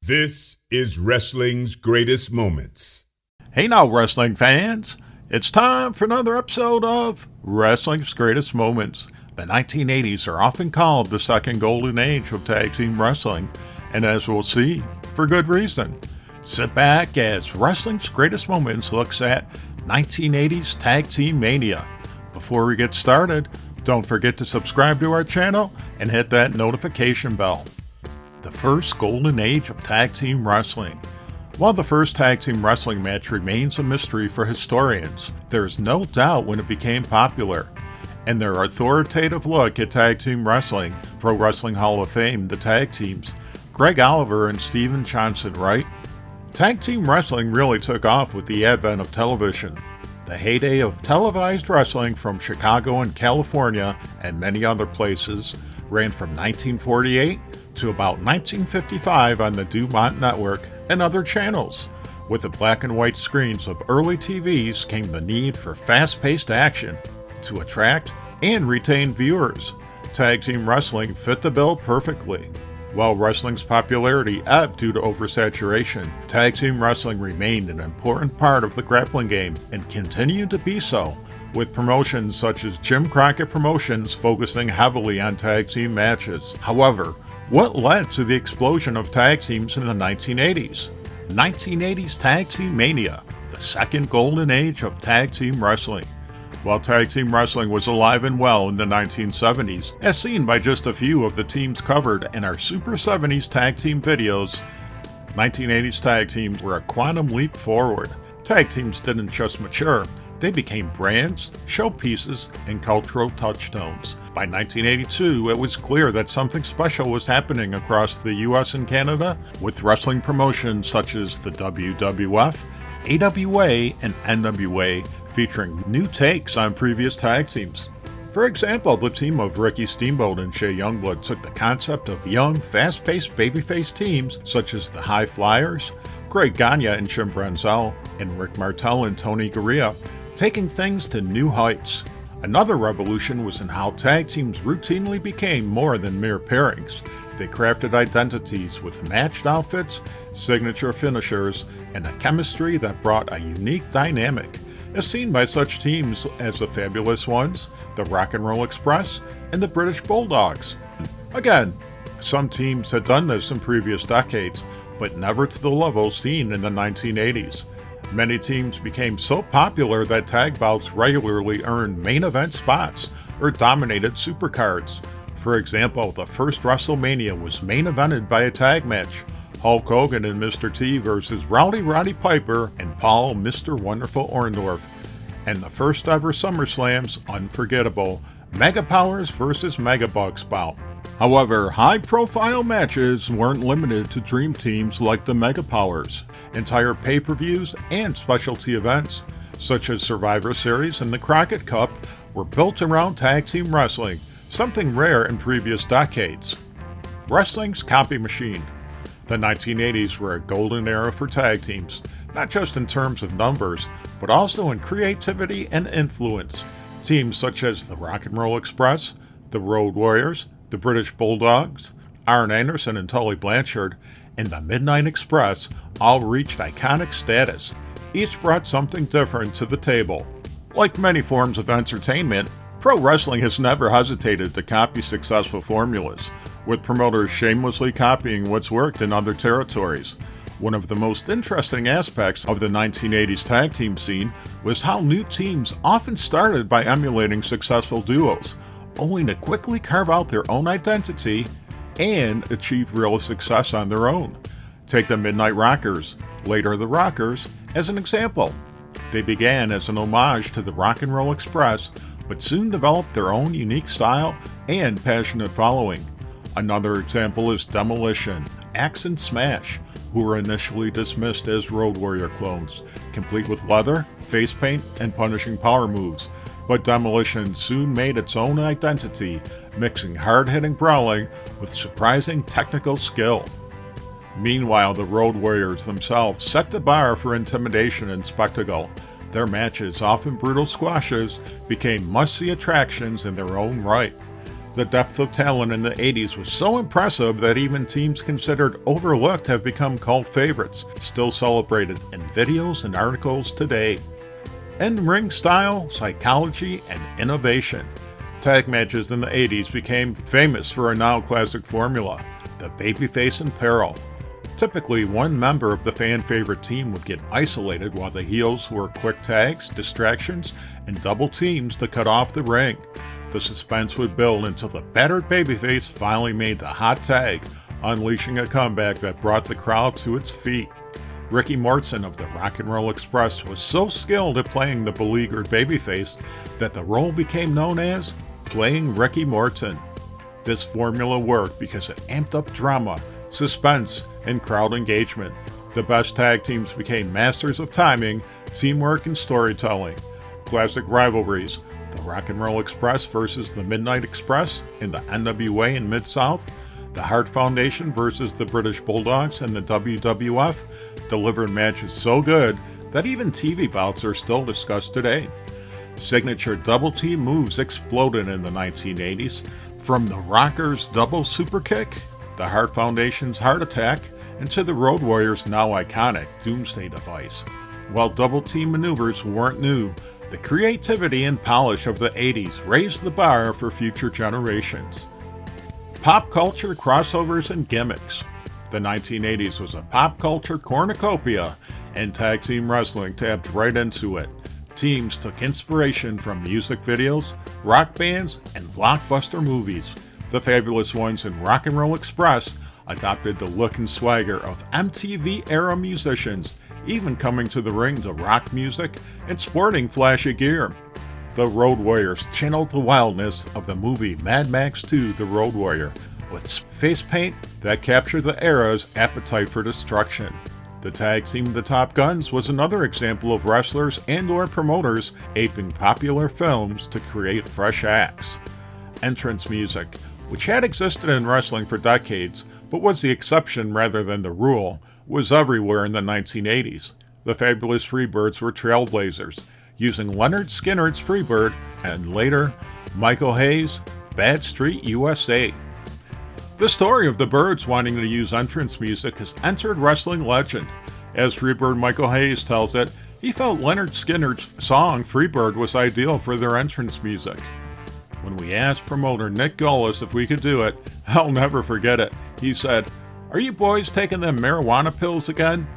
This is wrestling's greatest moments. Hey now, wrestling fans. It's time for another episode of Wrestling's Greatest Moments. The 1980s are often called the second golden age of tag team wrestling, and as we'll see, for good reason. Sit back as Wrestling's Greatest Moments looks at 1980s Tag Team Mania. Before we get started, don't forget to subscribe to our channel and hit that notification bell. The first golden age of tag team wrestling. While the first tag team wrestling match remains a mystery for historians, there is no doubt when it became popular. In their authoritative look at tag team wrestling, Pro Wrestling Hall of Fame, the tag teams, Greg Oliver and Steven Johnson write, "Tag team wrestling really took off with the advent of television. The heyday of televised wrestling from Chicago and California and many other places ran from 1948 to about 1955 on the Dumont Network and other channels. With the black and white screens of early TVs came the need for fast-paced action to attract and retain viewers. Tag team wrestling fit the bill perfectly. While wrestling's popularity ebbed due to oversaturation, tag team wrestling remained an important part of the grappling game and continued to be so, with promotions such as Jim Crockett Promotions focusing heavily on tag team matches. However, what led to the explosion of tag teams in the 1980s? 1980s Tag Team Mania, the second golden age of tag team wrestling. While tag team wrestling was alive and well in the 1970s, as seen by just a few of the teams covered in our Super 70s tag team videos, 1980s tag teams were a quantum leap forward. Tag teams didn't just mature, they became brands, showpieces, and cultural touchstones. By 1982, it was clear that something special was happening across the US and Canada, with wrestling promotions such as the WWF, AWA, and NWA featuring new takes on previous tag teams. For example, the team of Ricky Steamboat and Shea Youngblood took the concept of young, fast-paced babyface teams such as the High Flyers, Greg Gagne and Jim Brunzell, and Rick Martel and Tony Garea, taking things to new heights. Another revolution was in how tag teams routinely became more than mere pairings. They crafted identities with matched outfits, signature finishers, and a chemistry that brought a unique dynamic, as seen by such teams as the Fabulous Ones, the Rock and Roll Express, and the British Bulldogs. Again, some teams had done this in previous decades, but never to the level seen in the 1980s. Many teams became so popular that tag bouts regularly earned main event spots or dominated supercards. For example, the first WrestleMania was main evented by a tag match, Hulk Hogan and Mr. T versus Rowdy Roddy Piper and Paul Mr. Wonderful Orndorff, and the first ever SummerSlam's unforgettable Mega Powers versus Mega Bucks bout. However, high-profile matches weren't limited to dream teams like the Mega Powers. Entire pay-per-views and specialty events, such as Survivor Series and the Crockett Cup, were built around tag team wrestling, something rare in previous decades. Wrestling's copy machine. The 1980s were a golden era for tag teams, not just in terms of numbers, but also in creativity and influence. Teams such as the Rock and Roll Express, the Road Warriors, the British Bulldogs, Arn Anderson and Tully Blanchard, and the Midnight Express all reached iconic status. Each brought something different to the table. Like many forms of entertainment, pro wrestling has never hesitated to copy successful formulas, with promoters shamelessly copying what's worked in other territories. One of the most interesting aspects of the 1980s tag team scene was how new teams often started by emulating successful duos, only to quickly carve out their own identity and achieve real success on their own. Take the Midnight Rockers, later the Rockers, as an example. They began as an homage to the Rock and Roll Express, but soon developed their own unique style and passionate following. Another example is Demolition, Axe and Smash, who were initially dismissed as Road Warrior clones, complete with leather, face paint, and punishing power moves. But Demolition soon made its own identity, mixing hard-hitting brawling with surprising technical skill. Meanwhile, the Road Warriors themselves set the bar for intimidation and spectacle. Their matches, often brutal squashes, became must-see attractions in their own right. The depth of talent in the 80s was so impressive that even teams considered overlooked have become cult favorites, still celebrated in videos and articles today. In-ring style, psychology, and innovation. Tag matches in the 80s became famous for a now classic formula, the babyface in peril. Typically, one member of the fan-favorite team would get isolated while the heels were quick tags, distractions, and double teams to cut off the ring. The suspense would build until the battered babyface finally made the hot tag, unleashing a comeback that brought the crowd to its feet. Ricky Morton of the Rock and Roll Express was so skilled at playing the beleaguered babyface that the role became known as playing Ricky Morton. This formula worked because it amped up drama, suspense, and crowd engagement. The best tag teams became masters of timing, teamwork, and storytelling. Classic rivalries: the Rock and Roll Express versus the Midnight Express in the NWA and Mid-South, the Hart Foundation versus the British Bulldogs and the WWF, delivered matches so good that even TV bouts are still discussed today. Signature double team moves exploded in the 1980s, from the Rockers' double super kick, the Hart Foundation's Heart Attack, and to the Road Warriors' now iconic Doomsday Device. While double team maneuvers weren't new, the creativity and polish of the 80s raised the bar for future generations. Pop culture crossovers and gimmicks. The 1980s was a pop culture cornucopia, and tag team wrestling tapped right into it. Teams took inspiration from music videos, rock bands, and blockbuster movies. The Fabulous Ones and Rock and Roll Express adopted the look and swagger of MTV-era musicians, even coming to the ring to rock music and sporting flashy gear. The Road Warriors channeled the wildness of the movie Mad Max 2: The Road Warrior, with face paint that captured the era's appetite for destruction. The tag team The Top Guns was another example of wrestlers and/or promoters aping popular films to create fresh acts. Entrance music, which had existed in wrestling for decades but was the exception rather than the rule, was everywhere in the 1980s. The Fabulous Freebirds were trailblazers, using Leonard Skinner's Freebird and later Michael Hayes' Bad Street USA. The story of the Birds wanting to use entrance music has entered wrestling legend. As Freebird Michael Hayes tells it, he felt Leonard Skinner's song Freebird was ideal for their entrance music. When we asked promoter Nick Gullis if we could do it, I'll never forget it. He said, "Are you boys taking them marijuana pills again?"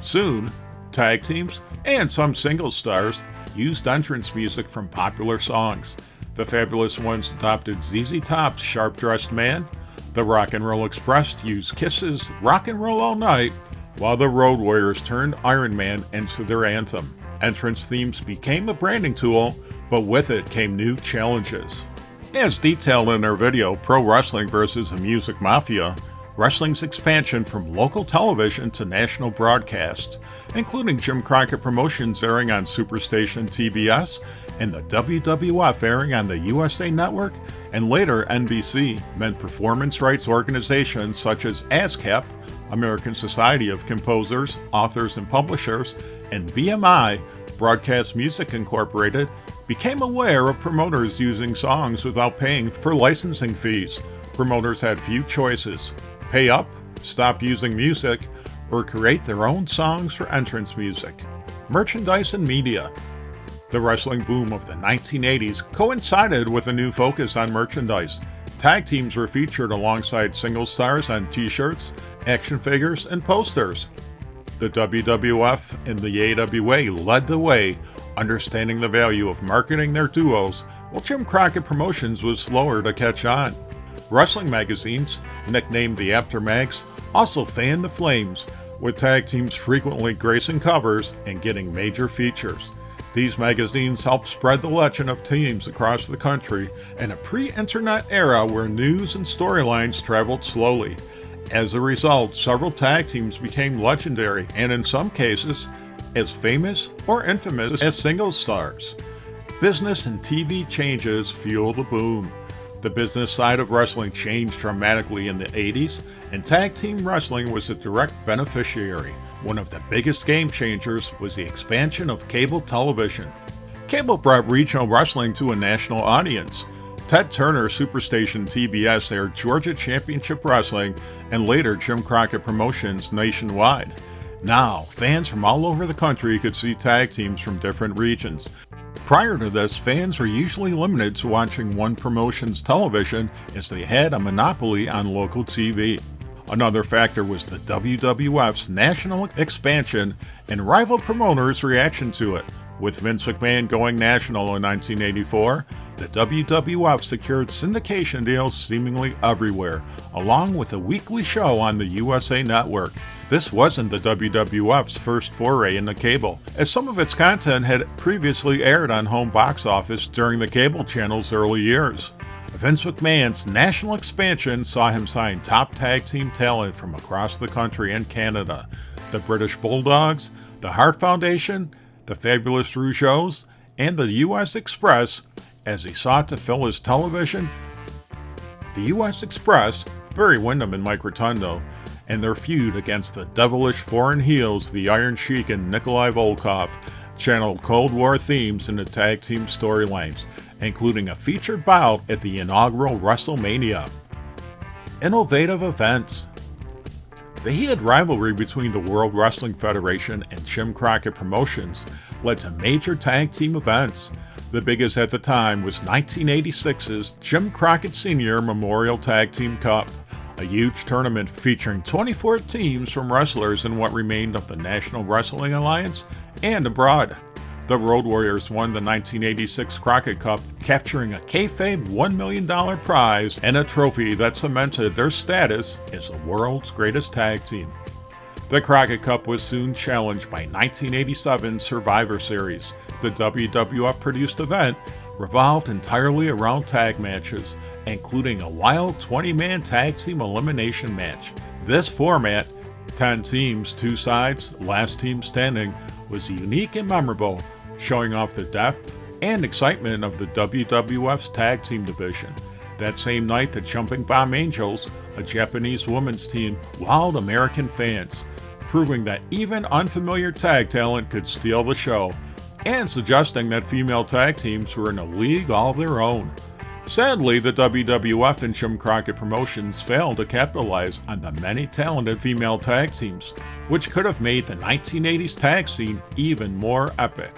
Soon, tag teams and some single stars used entrance music from popular songs. The Fabulous Ones adopted ZZ Top's Sharp Dressed Man. The Rock and Roll Express used Kiss's Rock and Roll All Night, while the Road Warriors turned Iron Man into their anthem. Entrance themes became a branding tool, but with it came new challenges. As detailed in our video, Pro Wrestling vs. the Music Mafia, wrestling's expansion from local television to national broadcast, including Jim Crockett Promotions airing on Superstation TBS and the WWF airing on the USA Network and later NBC, meant performance rights organizations such as ASCAP, American Society of Composers, Authors and Publishers, and BMI, Broadcast Music Incorporated, became aware of promoters using songs without paying for licensing fees. Promoters had few choices: pay up, stop using music, or create their own songs for entrance music. Merchandise and media. The wrestling boom of the 1980s coincided with a new focus on merchandise. Tag teams were featured alongside single stars on t-shirts, action figures, and posters. The WWF and the AWA led the way, understanding the value of marketing their duos, while Jim Crockett Promotions was slower to catch on. Wrestling magazines, nicknamed the Aftermags, also fanned the flames, with tag teams frequently gracing covers and getting major features. These magazines helped spread the legend of teams across the country in a pre-internet era where news and storylines traveled slowly. As a result, several tag teams became legendary and, in some cases, as famous or infamous as single stars. Business and TV changes fueled the boom. The business side of wrestling changed dramatically in the 80s, and tag team wrestling was a direct beneficiary. One of the biggest game changers was the expansion of cable television. Cable brought regional wrestling to a national audience. Ted Turner Superstation TBS aired Georgia Championship Wrestling and later Jim Crockett Promotions nationwide. Now, fans from all over the country could see tag teams from different regions. Prior to this, fans were usually limited to watching one promotion's television as they had a monopoly on local TV. Another factor was the WWF's national expansion and rival promoters' reaction to it. With Vince McMahon going national in 1984, the WWF secured syndication deals seemingly everywhere, along with a weekly show on the USA Network. This wasn't the WWF's first foray into cable, as some of its content had previously aired on home box office during the cable channel's early years. Vince McMahon's national expansion saw him sign top tag team talent from across the country and Canada: the British Bulldogs, the Hart Foundation, the Fabulous Rougeaus, and the U.S. Express, as he sought to fill his television. The U.S. Express, Barry Windham and Mike Rotundo, and their feud against the devilish foreign heels, the Iron Sheik and Nikolai Volkov, channeled Cold War themes into tag team storylines, including a featured bout at the inaugural WrestleMania. Innovative events. The heated rivalry between the World Wrestling Federation and Jim Crockett Promotions led to major tag team events. The biggest at the time was 1986's Jim Crockett Sr. Memorial Tag Team Cup, a huge tournament featuring 24 teams from wrestlers in what remained of the National Wrestling Alliance and abroad. The Road Warriors won the 1986 Crockett Cup, capturing a kayfabe $1 million prize and a trophy that cemented their status as the world's greatest tag team. The Crockett Cup was soon challenged by 1987's Survivor Series. The WWF-produced event revolved entirely around tag matches, including a wild 20-man tag team elimination match. This format, 10 teams, 2 sides, last team standing, was unique and memorable, showing off the depth and excitement of the WWF's tag team division. That same night, the Jumping Bomb Angels, a Japanese women's team, wowed American fans, proving that even unfamiliar tag talent could steal the show, and suggesting that female tag teams were in a league all their own. Sadly, the WWF and Jim Crockett Promotions failed to capitalize on the many talented female tag teams, which could have made the 1980s tag scene even more epic.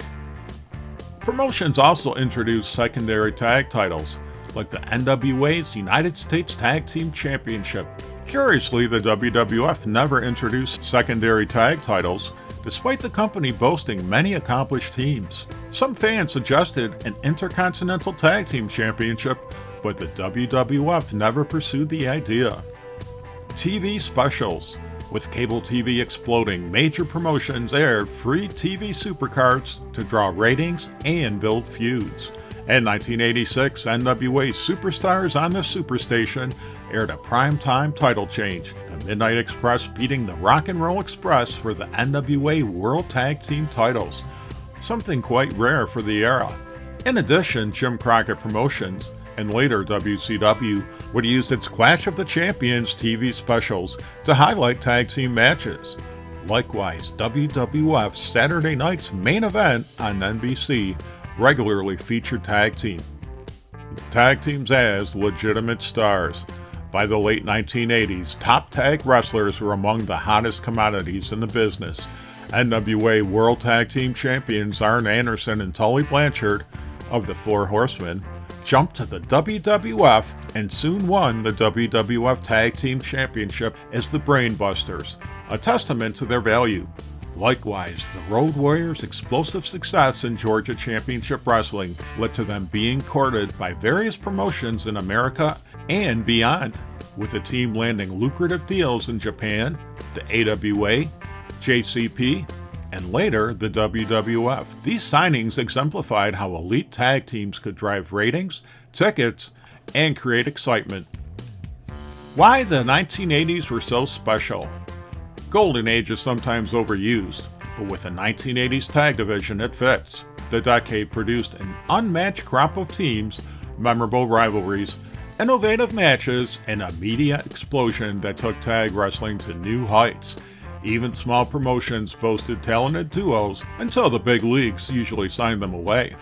Promotions also introduced secondary tag titles, like the NWA's United States Tag Team Championship. Curiously, the WWF never introduced secondary tag titles, despite the company boasting many accomplished teams. Some fans suggested an Intercontinental Tag Team Championship, but the WWF never pursued the idea. TV specials. With cable TV exploding, major promotions aired free TV supercards to draw ratings and build feuds. In 1986, NWA Superstars on the Superstation aired a primetime title change, the Midnight Express beating the Rock and Roll Express for the NWA World Tag Team titles, something quite rare for the era. In addition, Jim Crockett Promotions, and later WCW, would use its Clash of the Champions TV specials to highlight tag team matches. Likewise, WWF's Saturday night's main event on NBC regularly featured tag teams as legitimate stars. By the late 1980s, top tag wrestlers were among the hottest commodities in the business. NWA World Tag Team Champions Arn Anderson and Tully Blanchard, of the Four Horsemen, jumped to the WWF and soon won the WWF Tag Team Championship as the Brainbusters, a testament to their value. Likewise, the Road Warriors' explosive success in Georgia Championship Wrestling led to them being courted by various promotions in America and beyond, with the team landing lucrative deals in Japan, the AWA, JCP, and later the WWF. These signings exemplified how elite tag teams could drive ratings, tickets, and create excitement. Why the 1980s were so special. Golden Age is sometimes overused, but with the 1980s tag division it fits. The decade produced an unmatched crop of teams, memorable rivalries, innovative matches, and a media explosion that took tag wrestling to new heights. Even small promotions boasted talented duos until the big leagues usually signed them away.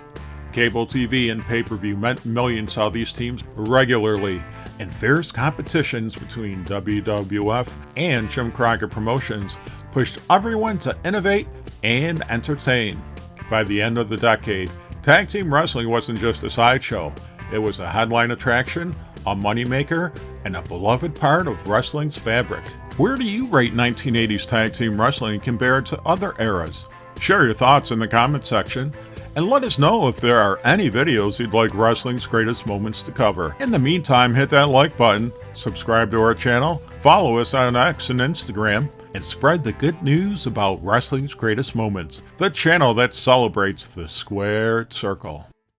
Cable TV and pay-per-view meant millions saw these teams regularly, and fierce competitions between WWF and Jim Crockett Promotions pushed everyone to innovate and entertain. By the end of the decade, tag team wrestling wasn't just a sideshow. It was a headline attraction, a moneymaker, and a beloved part of wrestling's fabric. Where do you rate 1980s tag team wrestling compared to other eras? Share your thoughts in the comment section, and let us know if there are any videos you'd like Wrestling's Greatest Moments to cover. In the meantime, hit that like button, subscribe to our channel, follow us on X and Instagram, and spread the good news about Wrestling's Greatest Moments, the channel that celebrates the squared circle.